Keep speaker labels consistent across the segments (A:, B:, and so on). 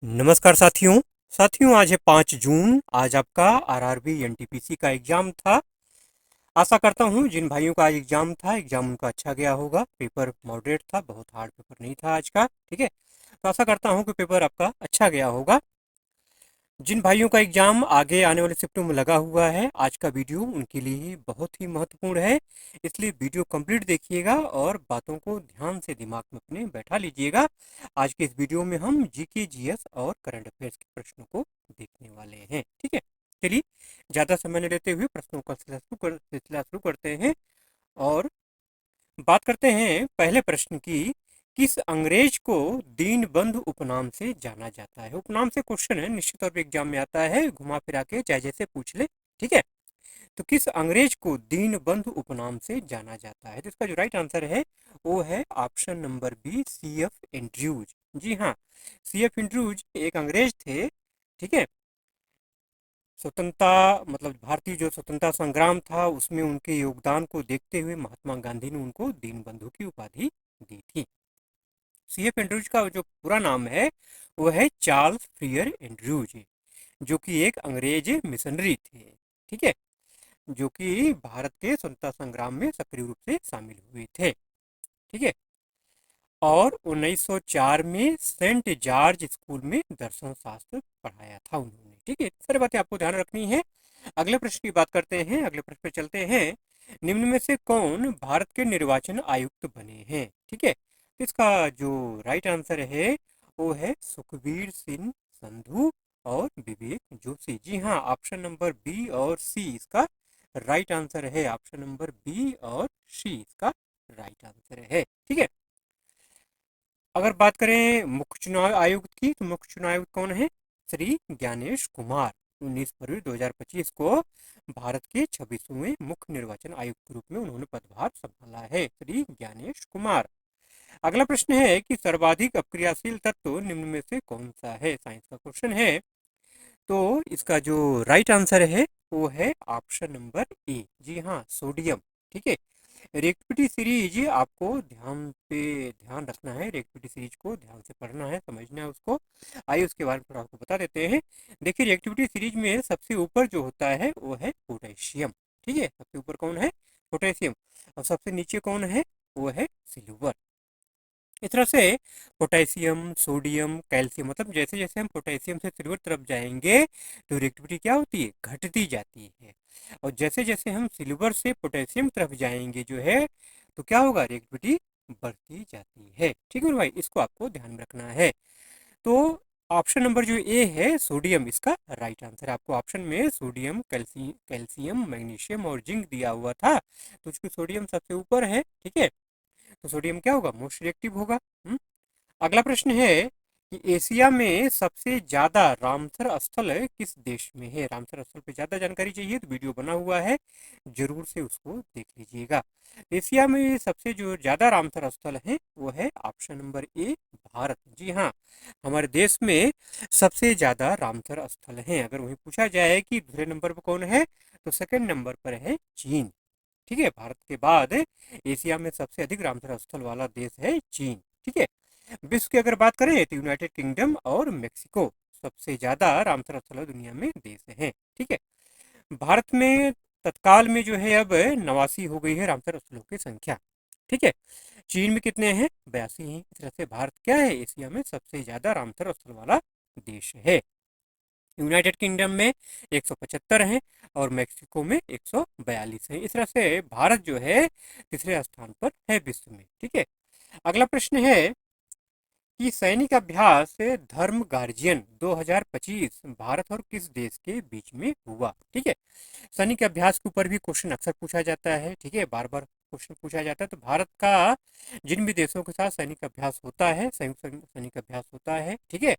A: नमस्कार साथियों आज है 5 जून। आज आपका आरआरबी एनटीपीसी का एग्जाम था। आशा करता हूँ जिन भाइयों का आज एग्जाम था एग्जाम उनका अच्छा गया होगा। पेपर मॉडरेट था, बहुत हार्ड पेपर नहीं था आज का। ठीक है, तो आशा करता हूँ कि पेपर आपका अच्छा गया होगा। जिन भाइयों का एग्जाम आगे आने वाले शिफ्टों में लगा हुआ है, आज का वीडियो उनके लिए बहुत ही महत्वपूर्ण है। इसलिए वीडियो कंप्लीट देखिएगा और बातों को ध्यान से दिमाग में अपने बैठा लीजिएगा। आज के इस वीडियो में हम जीके जीएस और करंट अफेयर्स के प्रश्नों को देखने वाले हैं। ठीक है, चलिए ज़्यादा समय न लेते हुए प्रश्नों का सिलसिला शुरू करते हैं और बात करते हैं पहले प्रश्न की। किस अंग्रेज को दीनबंधु उपनाम से जाना जाता है? उपनाम से क्वेश्चन है, निश्चित तौर पे एग्जाम में आता है, घुमा फिरा के चाहे जैसे पूछ ले। ठीक है, तो किस अंग्रेज को दीनबंधु उपनाम से जाना जाता है? तो इसका जो राइट आंसर है वो है option number B, CF Andrews. जी हाँ, सीएफ एंड्रयूज एक अंग्रेज थे। ठीक है, स्वतंत्रता मतलब भारतीय जो स्वतंत्रता संग्राम था उसमें उनके योगदान को देखते हुए महात्मा गांधी ने उनको दीनबंधु की उपाधि दी थी। सीएफ एंड्रयूज का जो पूरा नाम है वो है चार्ल्स फ्रियर एंड्रयूज, जो कि एक अंग्रेज मिशनरी थे। ठीक है, जो कि भारत के स्वतंत्रता संग्राम में सक्रिय रूप से शामिल हुए थे। ठीक है, और 1904 में सेंट जॉर्ज स्कूल में दर्शन शास्त्र पढ़ाया था उन्होंने। ठीक है, सारी बातें आपको ध्यान रखनी है। अगले प्रश्न की बात करते हैं, अगले प्रश्न पे चलते हैं। निम्न में से कौन भारत के निर्वाचन आयुक्त बने हैं? ठीक है, तो इसका जो राइट आंसर है वो है सुखबीर सिंह संधू और विवेक जोशी। जी हाँ, ऑप्शन नंबर बी और सी इसका राइट आंसर है। ऑप्शन नंबर बी और सी इसका राइट आंसर है। ठीक है, अगर बात करें मुख्य चुनाव आयुक्त की, तो मुख्य चुनाव आयुक्त कौन है? श्री ज्ञानेश कुमार। 19 फरवरी 2025 को भारत के 26वें मुख्य निर्वाचन आयुक्त के रूप में उन्होंने पदभार संभाला है, श्री ज्ञानेश कुमार। अगला प्रश्न है कि सर्वाधिक अक्रियाशील तत्व निम्न में से कौन सा है? साइंस का क्वेश्चन है, तो इसका जो राइट आंसर है वो है ऑप्शन नंबर ए। जी हाँ, सोडियम। ठीक है, रिएक्टिविटी सीरीज आपको ध्यान रखना है, रिएक्टिविटी सीरीज को ध्यान से पढ़ना है, समझना है उसको। आइए उसके बारे में थोड़ा आपको बता देते हैं। देखिए, रिएक्टिविटी सीरीज में सबसे ऊपर जो होता है वो है पोटेशियम। ठीक है, सबसे ऊपर कौन है? पोटेशियम। और सबसे नीचे कौन है? वो है सिल्वर। इस तरह से पोटेशियम, सोडियम, कैल्शियम, मतलब जैसे जैसे हम पोटेशियम से सिल्वर तरफ जाएंगे तो रिएक्टिविटी क्या होती है? घटती जाती है। और जैसे जैसे हम सिल्वर से पोटेशियम तरफ जाएंगे जो है तो क्या होगा? रिएक्टिविटी बढ़ती जाती है। ठीक है भाई, इसको आपको ध्यान में रखना है। तो ऑप्शन नंबर जो ए है सोडियम, इसका राइट आंसर है। आपको ऑप्शन में सोडियम, कैल्शियम, मैग्नीशियम और जिंक दिया हुआ था, तो उसकी सोडियम सबसे ऊपर है। ठीक है, तो सोडियम क्या होगा? मोस्ट रिएक्टिव होगा। अगला प्रश्न है कि एशिया में सबसे ज्यादा रामसर स्थल किस देश में है? रामसर स्थल पे ज्यादा जानकारी चाहिए तो वीडियो बना हुआ है, जरूर से उसको देख लीजिएगा। एशिया में सबसे जो ज्यादा रामसर स्थल है वो है ऑप्शन नंबर ए, भारत। जी हाँ, हमारे देश में सबसे ज्यादा रामसर स्थल हैं। अगर वही पूछा जाए कि दूसरे नंबर पर कौन है, तो सेकंड नंबर पर है चीन। ठीक है, भारत के बाद एशिया में सबसे अधिक रामसर स्थल वाला देश है चीन। ठीक है, विश्व की अगर बात करें तो यूनाइटेड किंगडम और मेक्सिको सबसे ज्यादा रामसर स्थल दुनिया में देश हैं। ठीक है, भारत में तत्काल में जो है अब 89 हो गई है रामसर स्थलों की संख्या। ठीक है, चीन में कितने हैं? 82 हैं। इस तरह से भारत क्या है? एशिया में सबसे ज्यादा रामसर स्थल वाला देश है। यूनाइटेड किंगडम में 175 हैं और मेक्सिको में 142 हैं। इस तरह से भारत जो है तीसरे स्थान पर है विश्व में। ठीक है, अगला प्रश्न है कि सैनिक अभ्यास धर्म गार्जियन 2025 भारत और किस देश के बीच में हुआ? ठीक है, सैनिक अभ्यास के ऊपर भी क्वेश्चन अक्सर पूछा जाता है। ठीक है, बार बार क्वेश्चन पूछा जाता है। तो भारत का जिन भी देशों के साथ सैनिक अभ्यास होता है, संयुक्त सैनिक अभ्यास होता है, ठीक है,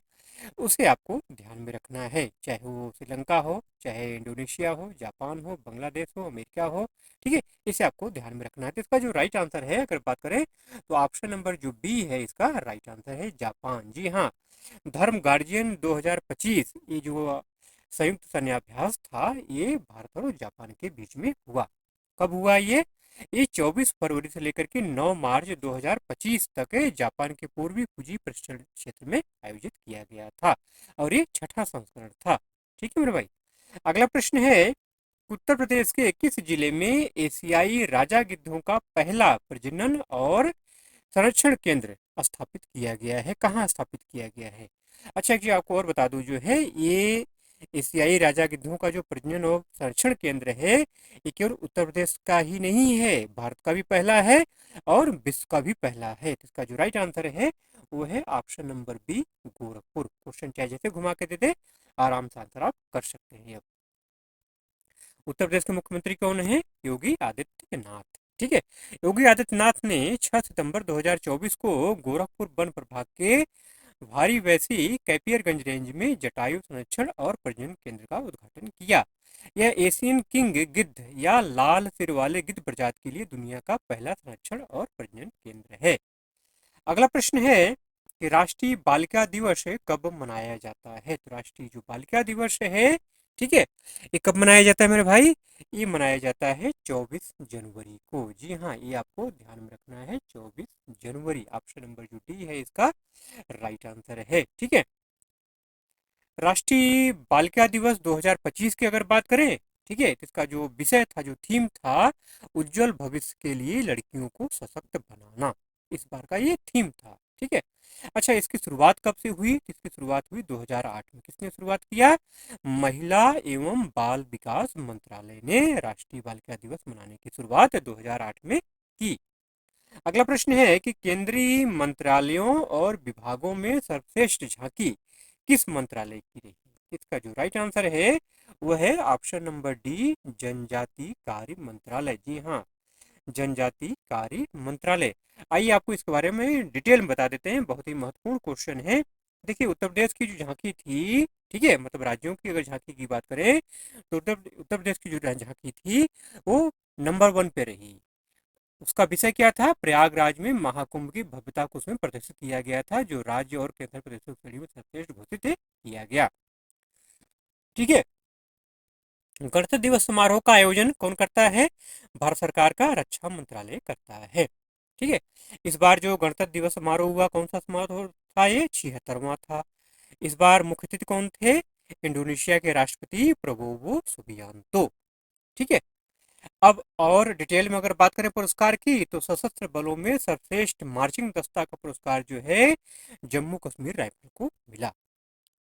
A: उसे आपको ध्यान में रखना है, चाहे वो श्रीलंका हो, चाहे इंडोनेशिया हो, जापान हो, बांग्लादेश हो, अमेरिका हो। ठीक है, इसे आपको ध्यान में रखना है। तो इसका जो राइट आंसर है अगर बात करें तो ऑप्शन नंबर जो बी है इसका राइट आंसर है, जापान। जी हाँ, धर्म गार्जियन 2025 ये जो संयुक्त सैन्याभ्यास था ये भारत और जापान के बीच में हुआ। कब हुआ ये? ये 24 फरवरी से लेकर के 9 मार्च 2025 तक जापान के पूर्वी फुजी प्रशिक्षण क्षेत्र में आयोजित किया गया था और ये छठा संस्करण था। ठीक है मेरे भाई। अगला प्रश्न है, उत्तर प्रदेश के किस जिले में एशियाई राजा गिद्धों का पहला प्रजनन और संरक्षण केंद्र स्थापित किया गया है? कहाँ स्थापित किया गया है? अच्छा जी, आपको और बता दूं, जो है ये एशियाई राजा गिद्धों का जो प्रजनन और संरक्षण केंद्र है, ये केवल उत्तर प्रदेश का ही नहीं है, भारत का भी पहला है और विश्व का भी पहला है। तो इसका जो राइट आंसर है वो है option number B, Gorakhpur. Question चाहे जैसे घुमा के दे दे, आराम से आंसर आप कर सकते हैं। अब उत्तर प्रदेश के मुख्यमंत्री कौन है? योगी आदित्यनाथ। ठीक है। योगी आदित्यनाथ ने 6 सितंबर 2024 को गोरखपुर वन प्रभाग के भारी वैसी कैपियरगंज रेंज में जटायु संरक्षण और प्रजनन केंद्र का उद्घाटन किया। यह एशियन किंग गिद्ध या लाल सिर वाले गिद्ध प्रजाति के लिए दुनिया का पहला संरक्षण और प्रजनन केंद्र है। अगला प्रश्न है कि राष्ट्रीय बालिका दिवस कब मनाया जाता है? तो राष्ट्रीय जो बालिका दिवस है, ठीक है, ये कब मनाया जाता है मेरे भाई? ये मनाया जाता है 24 जनवरी को। जी हाँ, ये आपको ध्यान में रखना है, 24 जनवरी। ऑप्शन नंबर जो डी है इसका राइट आंसर है। ठीक है। राष्ट्रीय बालिका दिवस 2025 की अगर बात करें, ठीक है, तो इसका जो विषय था, जो थीम था, उज्जवल भविष्य के लिए लड़कियों को सशक्त बनाना, इस बार का ये थीम था। ठीक है। अच्छा, इसकी शुरुआत कब से हुई? इसकी शुरुआत हुई 2008 में। किसने शुरुआत किया? महिला एवं बाल विकास मंत्रालय ने राष्ट्रीय बालिका दिवस मनाने की शुरुआत 2008 में की। अगला प्रश्न है कि केंद्रीय मंत्रालयों और विभागों में सर्वश्रेष्ठ झांकी किस मंत्रालय की रही? इसका जो राइट आंसर है वो है ऑप्शन नंबर डी, जनजाति कार्य मंत्रालय। जी हाँ, जनजाति कार्य मंत्रालय। आइए आपको इसके बारे में डिटेल में बता देते हैं, बहुत ही महत्वपूर्ण क्वेश्चन है। देखिए, उत्तर प्रदेश की जो झांकी थी, ठीक है, मतलब राज्यों की अगर झांकी की बात करें तो उत्तर प्रदेश की जो झांकी थी वो नंबर 1 पे रही। उसका विषय क्या था? प्रयागराज में महाकुंभ की भव्यता को उसमें प्रदर्शित किया गया था, जो राज्य और केंद्र प्रदेशों की श्रेणी में सर्वश्रेष्ठ घोषित किया गया। ठीक है। गणतंत्र दिवस समारोह का आयोजन कौन करता है? भारत सरकार का रक्षा मंत्रालय करता है। ठीक है। इस बार जो गणतंत्र दिवस समारोह हुआ, कौन सा समारोह था? ये 76वां था। इस बार मुख्य अतिथि कौन थे? इंडोनेशिया के राष्ट्रपति प्रबोवो सुबियांतो। ठीक है। अब और डिटेल में अगर बात करें पुरस्कार की, तो सशस्त्र बलों में सर्वश्रेष्ठ मार्चिंग दस्ता का पुरस्कार जो है जम्मू कश्मीर राइफल को मिला।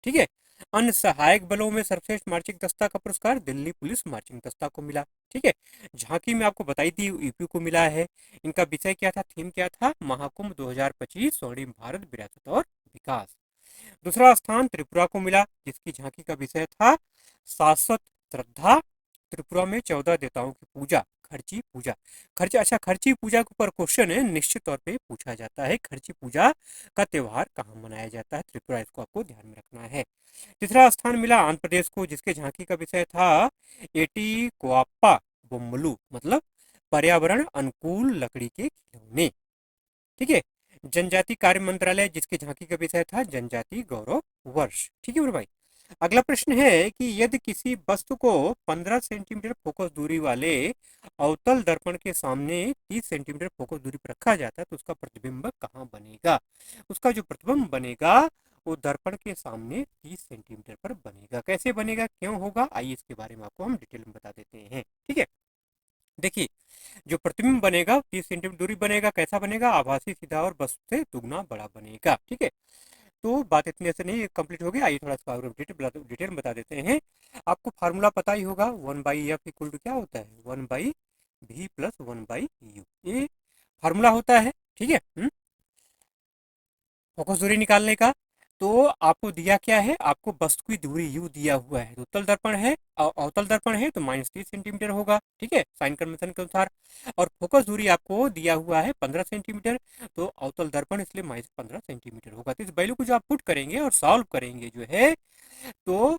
A: ठीक है। अन्य सहायक बलों में सर्वश्रेष्ठ मार्चिंग दस्ता का पुरस्कार दिल्ली पुलिस मार्चिंग दस्ता को मिला। ठीक है। झांकी में आपको बताई थी यूपी को मिला है। इनका विषय क्या था, थीम क्या था? महाकुंभ 2025 स्वर्णिम भारत विरासत और विकास। दूसरा स्थान त्रिपुरा को मिला, जिसकी झांकी का विषय था शाश्वत श्रद्धा। त्रिपुरा में 14 देवताओं की पूजा, खर्ची पूजा। खर्ची, अच्छा, खर्ची पूजा के ऊपर क्वेश्चन है, निश्चित तौर पे पूछा जाता है, खर्ची पूजा का त्योहार कहाँ मनाया जाता है? त्रिपुरा, इसको आपको ध्यान में रखना है। तीसरा स्थान मिला आंध्र प्रदेश को, जिसके झांकी का विषय था एटी कोआप्पा बोम्मलू, मतलब पर्यावरण अनुकूल लकड़ी के खिलौने। ठीक है। जनजाति कार्य मंत्रालय, जिसके झांकी का विषय था जनजाति गौरव वर्ष। ठीक है मेरे भाई। अगला प्रश्न है कि यदि किसी वस्तु को 15 सेंटीमीटर फोकस दूरी वाले अवतल दर्पण के सामने 30 सेंटीमीटर फोकस दूरी पर रखा जाता है तो उसका प्रतिबिंब कहाँ बनेगा? उसका जो प्रतिबिंब बनेगा वो दर्पण के सामने 30 सेंटीमीटर पर बनेगा। कैसे बनेगा, क्यों होगा, आइए इसके बारे में आपको हम डिटेल में बता देते हैं। ठीक है। देखिए, जो प्रतिबिंब बनेगा 30 सेंटीमीटर दूरी बनेगा। कैसा बनेगा? आभासी, सीधा और वस्तु से दुगना बड़ा बनेगा। ठीक है। तो बात इतने से नहीं कंप्लीट हो गई, आइए थोड़ा सा डिटेल में बता देते हैं। आपको फार्मूला पता ही होगा, 1/f इक्वल टू क्या होता है? 1/v प्लस 1/u, ये फार्मूला होता है। ठीक है। फोकस दूरी निकालने का। तो आपको दिया क्या है? आपको वस्तु की दूरी u दिया हुआ है, उत्तल दर्पण है, अवतल दर्पण है तो -30 सेंटीमीटर होगा। ठीक है, साइन कन्वेंशन के अनुसार। और फोकस दूरी आपको दिया हुआ है 15 सेंटीमीटर, तो अवतल दर्पण इसलिए -15 सेंटीमीटर होगा। तो इस वैल्यू को जो आप पुट करेंगे और सॉल्व करेंगे जो है, तो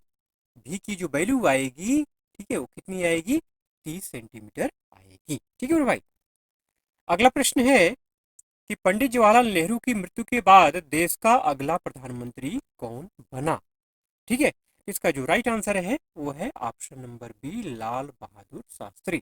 A: v की जो वैल्यू आएगी, ठीक है, वो कितनी आएगी? 30 सेंटीमीटर आएगी। ठीक है मेरे भाई। अगला प्रश्न है कि पंडित जवाहरलाल नेहरू की मृत्यु के बाद देश का अगला प्रधानमंत्री कौन बना? ठीक है। इसका जो राइट आंसर है वो है option number B, Lal Bahadur Shastri.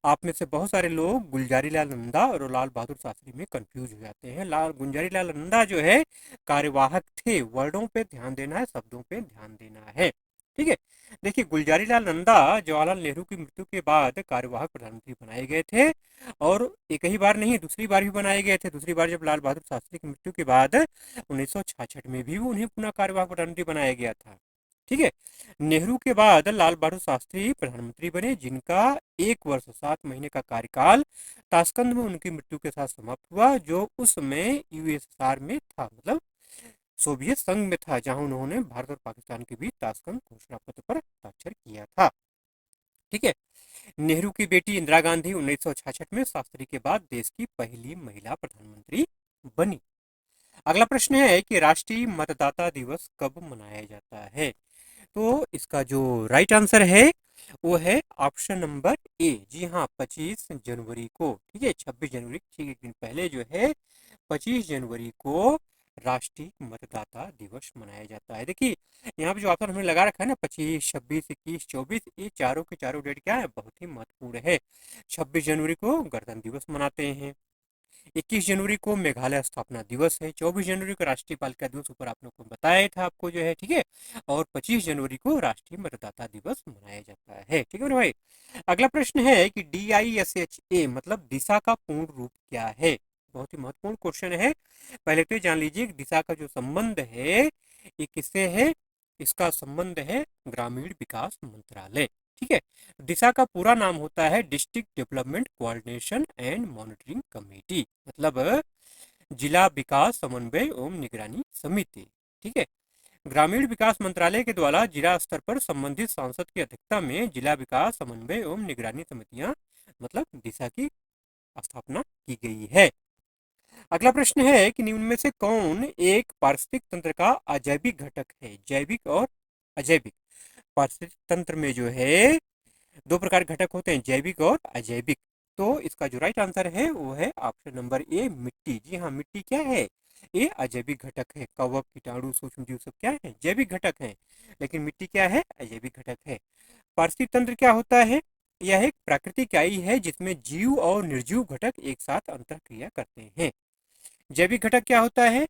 A: आप में से बहुत सारे लोग गुलजारी लाल नंदा और लाल बहादुर शास्त्री में कंफ्यूज हो जाते हैं। गुलजारी लाल नंदा जो है कार्यवाहक थे। वर्डों पे ध्यान देना है, शब्दों पे ध्यान देना है। ठीक है, देखिए गुलजारी लाल नंदा जवाहरलाल नेहरू की मृत्यु के बाद कार्यवाहक प्रधानमंत्री बनाए गए थे, और एक ही बार नहीं, दूसरी बार भी बनाए गए थे। दूसरी बार जब लाल बहादुर शास्त्री की मृत्यु के बाद 1966 में भी उन्हें पुनः कार्यवाहक प्रधानमंत्री बनाया गया था। ठीक है, नेहरू के बाद लाल बहादुर शास्त्री प्रधानमंत्री बने, जिनका 1 वर्ष 7 महीने का कार्यकाल ताशकंद में उनकी मृत्यु के साथ समाप्त हुआ, जो उस समय यूएसएसआर में था, मतलब सोवियत संघ में था, जहां उन्होंने भारत और पाकिस्तान के बीच ताशकंद घोषणा पत्र पर हस्ताक्षर किया था। ठीक है, नेहरू की बेटी इंदिरा गांधी 1966 में शास्त्री के बाद देश की पहली महिला प्रधानमंत्री बनी। अगला प्रश्न है कि राष्ट्रीय मतदाता दिवस कब मनाया जाता है? तो इसका जो राइट आंसर है वो है ऑप्शन नंबर ए। जी हाँ, 25 जनवरी को। ठीक है, 26 जनवरी, ठीक, एक दिन पहले जो है 25 जनवरी को राष्ट्रीय मतदाता दिवस मनाया जाता है। देखिए यहाँ पे जो ऑप्शन हमने लगा रखा है ना, 25, 26, 21, 24, ये चारों के चारों डेट क्या है, बहुत ही महत्वपूर्ण है। 26 जनवरी को गणतंत्र दिवस मनाते हैं, 21 जनवरी को मेघालय स्थापना दिवस है, 24 जनवरी को राष्ट्रीय बालिका दिवस, ऊपर आप लोग को बताया था आपको जो है। ठीक है, और 25 जनवरी को राष्ट्रीय मतदाता दिवस मनाया जाता है। ठीक है भाई, अगला प्रश्न है कि DISHA मतलब दिशा का पूर्ण रूप क्या है? बहुत ही महत्वपूर्ण क्वेश्चन है। पहले तो जान लीजिए दिशा का जो संबंध है ये किससे है? इसका संबंध है ग्रामीण विकास मंत्रालय। ठीक है, दिशा का पूरा नाम होता है district development coordination and monitoring committee, मतलब जिला विकास समन्वय एवं निगरानी समिति। ठीक है, ग्रामीण विकास मंत्रालय के द्वारा जिला स्तर पर संबंधित सांसद की अध्यक्षता में जिला विकास समन्वय एवं निगरानी समितियां, मतलब दिशा की स्थापना की गई है। अगला प्रश्न है कि निम्न में से कौन एक पारिस्थितिक तंत्र का अजैविक घटक है? जैविक और अजैविक। पारिस्थितिक तंत्र में जो है दो प्रकार के घटक होते हैं, जैविक और अजैविक। तो इसका जो राइट आंसर है वो है ऑप्शन नंबर ए, मिट्टी। जी हाँ, मिट्टी क्या है? ये अजैविक घटक है। कवक, कीटाणु, सूक्ष्म जीव सब क्या है? जैविक घटक है। लेकिन मिट्टी क्या है? अजैविक घटक है। पारिस्थितिक तंत्र क्या होता है? यह एक प्राकृतिक इकाई है जिसमें जीव और निर्जीव घटक एक साथ अंतःक्रिया करते हैं। जैविक घटक क्या होता है?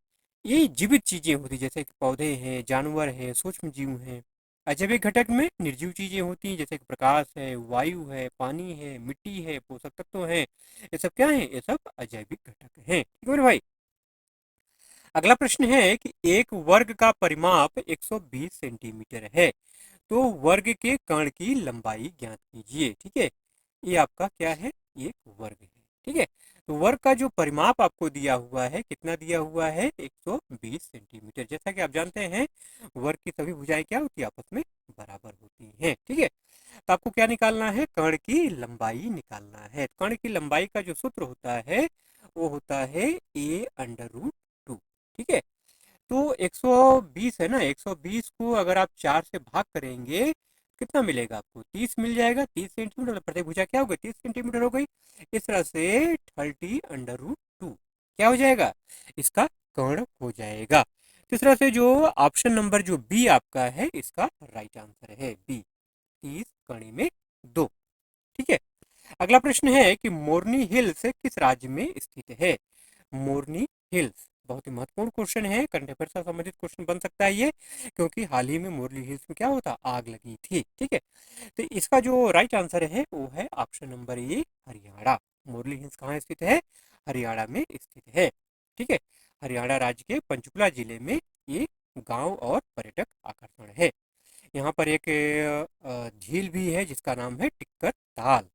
A: ये जीवित चीजें होती है, जैसे कि पौधे हैं, जानवर हैं, सूक्ष्म जीव हैं। अजैविक घटक में निर्जीव चीजें होती हैं, जैसे कि प्रकाश है, वायु है, पानी है, मिट्टी है, पोषक तत्व हैं। ये सब क्या है? ये सब अजैविक घटक हैं। ठीक है भाई, अगला प्रश्न है कि एक वर्ग का परिमाप 120 सेंटीमीटर है, तो वर्ग के कण की लंबाई ज्ञात कीजिए। ठीक है, ये आपका क्या है? एक वर्ग है। ठीक है, तो वर्ग का जो परिमाप आपको दिया हुआ है, कितना दिया हुआ है? 120 सेंटीमीटर। जैसा कि आप जानते हैं वर्ग की सभी भुजाएं क्या होती है? आपस में बराबर होती हैं। ठीक है, तो आपको क्या निकालना है? कण की लंबाई निकालना है। कण की लंबाई का जो सूत्र होता है वो होता है a√2। ठीक है, तो 120 है ना, 120 को अगर आप 4 से भाग करेंगे कितना मिलेगा आपको? 30 मिल जाएगा। 30 सेंटीमीटर प्रत्येक भुजा क्या हो गई? 30 सेंटीमीटर हो गई। इस तरह से 30√2 क्या हो जाएगा? इसका कर्ण हो जाएगा। इस तरह से जो ऑप्शन नंबर जो बी आपका है इसका राइट आंसर है बी, 30 कणी में 2। ठीक है, अगला प्रश्न है कि मोरनी हिल्स किस राज्य में स्थित है? मोरनी हिल्स बहुत ही महत्वपूर्ण क्वेश्चन है, करंट अफेयर से संबंधित क्वेश्चन बन सकता है ये, क्योंकि हाल ही में मोरनी हिल्स में क्या होता? आग लगी थी। ठीक है, तो इसका जो राइट आंसर है वो है option number A, Haryana. Morni hills कहाँ स्थित है? हरियाणा में स्थित है। ठीक है, हरियाणा राज्य के पंचकुला जिले में ये गांव और पर्यटक आकर्षण है। यहाँ पर एक झील भी है जिसका नाम है टिक्कर ताल।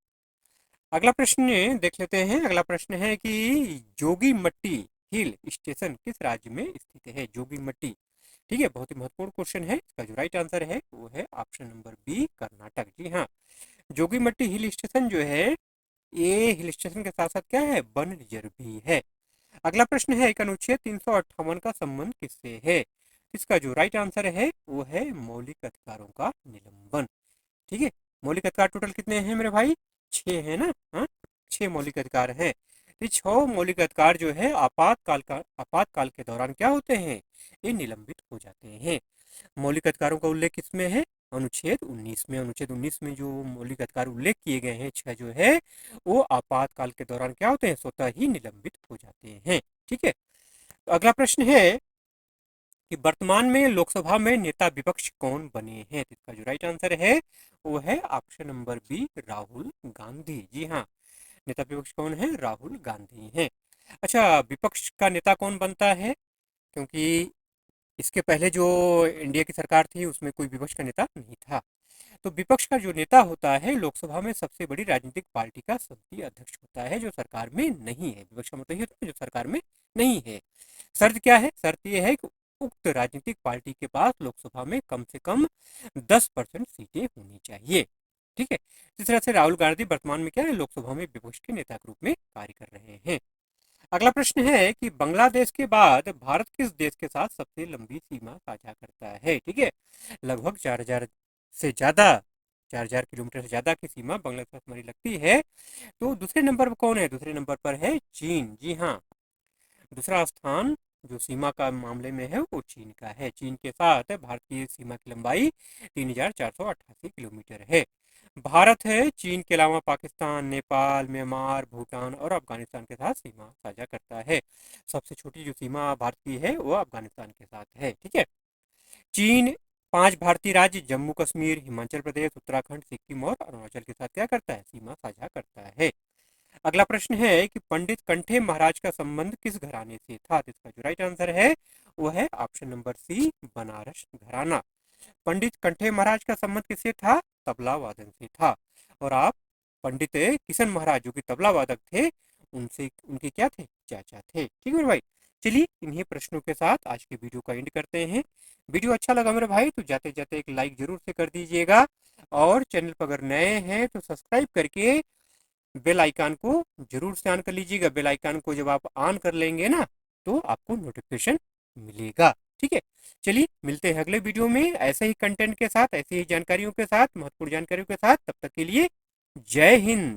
A: अगला प्रश्न देख लेते हैं। अगला प्रश्न है कि जोगीमट्टी हिल स्टेशन किस राज्य में स्थित है? जोगीमट्टी। ठीक है, बहुत ही महत्वपूर्ण क्वेश्चन है। इसका जो राइट आंसर है वो है ऑप्शन नंबर बी, कर्नाटक। जी हाँ, जोगीमट्टी हिल स्टेशन जो है ये हिल स्टेशन के साथ साथ क्या है? वन रिजर्व भी है। अगला प्रश्न है कि अनुच्छेद 358 का संबंध किससे है? इसका जो राइट आंसर है वो है मौलिक अधिकारों का निलंबन। ठीक है, मौलिक अधिकार टोटल कितने हैं मेरे भाई? 6 है ना। हाँ, 6 मौलिक अधिकार हैं। ये 6 मौलिक अधिकार जो है आपातकाल के दौरान क्या होते हैं? ये निलंबित हो जाते हैं। मौलिक अधिकारों का उल्लेख किसमें है? अनुच्छेद 19 में जो मौलिक अधिकार उल्लेख किए गए हैं 6 जो है वो आपातकाल के दौरान क्या होते हैं, स्वतः ही निलंबित हो जाते हैं। ठीक है, तो अगला प्रश्न है कि वर्तमान में लोकसभा में नेता विपक्ष कौन बने हैं। तो इसका जो राइट आंसर है वो है option number B, Rahul Gandhi. जी हाँ, नेता विपक्ष कौन है, राहुल गांधी हैं। अच्छा, विपक्ष का नेता कौन बनता है, क्योंकि इसके पहले जो इंडिया की सरकार थी उसमें कोई विपक्ष का नेता नहीं था। तो विपक्ष का जो नेता होता है लोकसभा में सबसे बड़ी राजनीतिक पार्टी का संसदीय अध्यक्ष होता है, जो सरकार में नहीं है। विपक्ष का मतलब ये होता है जो सरकार में नहीं है। शर्त क्या है, शर्त ये है कि उक्त राजनीतिक पार्टी के पास लोकसभा में कम से कम 10% सीटें होनी चाहिए। ठीक है, इस तरह से राहुल गांधी वर्तमान में क्या है, लोकसभा में विपक्ष के नेता के रूप में कार्य कर रहे हैं। अगला प्रश्न है कि बांग्लादेश के बाद भारत किस देश के साथ सबसे लंबी सीमा साझा करता है। ठीक है, लगभग 4000 से ज्यादा 4000 किलोमीटर से ज्यादा की सीमा बांग्लादेश से हमारी लगती है। तो दूसरे नंबर पर कौन है, दूसरे नंबर पर है चीन। जी हाँ, दूसरा स्थान जो सीमा का मामले में है वो चीन का है। चीन के साथ भारत की सीमा की लंबाई 3488 किलोमीटर है। भारत है चीन के अलावा पाकिस्तान, नेपाल, म्यांमार, भूटान और अफगानिस्तान के साथ सीमा साझा करता है। सबसे छोटी जो सीमा भारत की है वो अफगानिस्तान के साथ है। ठीक है, चीन 5 भारतीय राज्य जम्मू कश्मीर, हिमाचल प्रदेश, उत्तराखंड, सिक्किम और अरुणाचल के साथ क्या करता है, सीमा साझा करता है। अगला प्रश्न है कि पंडित कंठे महाराज का संबंध किस घराने से था। तो इसका जो राइट आंसर है वो है ऑप्शन नंबर सी, बनारस घराना। पंडित कंठे महाराज का संबंध किससे था, तबला वादन से था। और आप पंडित किशन महाराज जो कि तबला वादक थे उनसे उनके क्या थे, चाचा थे। ठीक है भाई, चलिए इन्हीं प्रश्नों के साथ आज के वीडियो का एंड करते हैं। वीडियो अच्छा लगा मेरे भाई तो जाते जाते एक लाइक जरूर से कर दीजिएगा, और चैनल पर अगर नए हैं तो सब्सक्राइब करके बेल आइकन को जरूर से ऑन कर लीजिएगा। बेल आइकन को जब आप ऑन कर लेंगे ना तो आपको नोटिफिकेशन मिलेगा। ठीक है, चलिए मिलते हैं अगले वीडियो में ऐसे ही कंटेंट के साथ, ऐसी ही जानकारियों के साथ, महत्वपूर्ण जानकारियों के साथ। तब तक के लिए जय हिंद।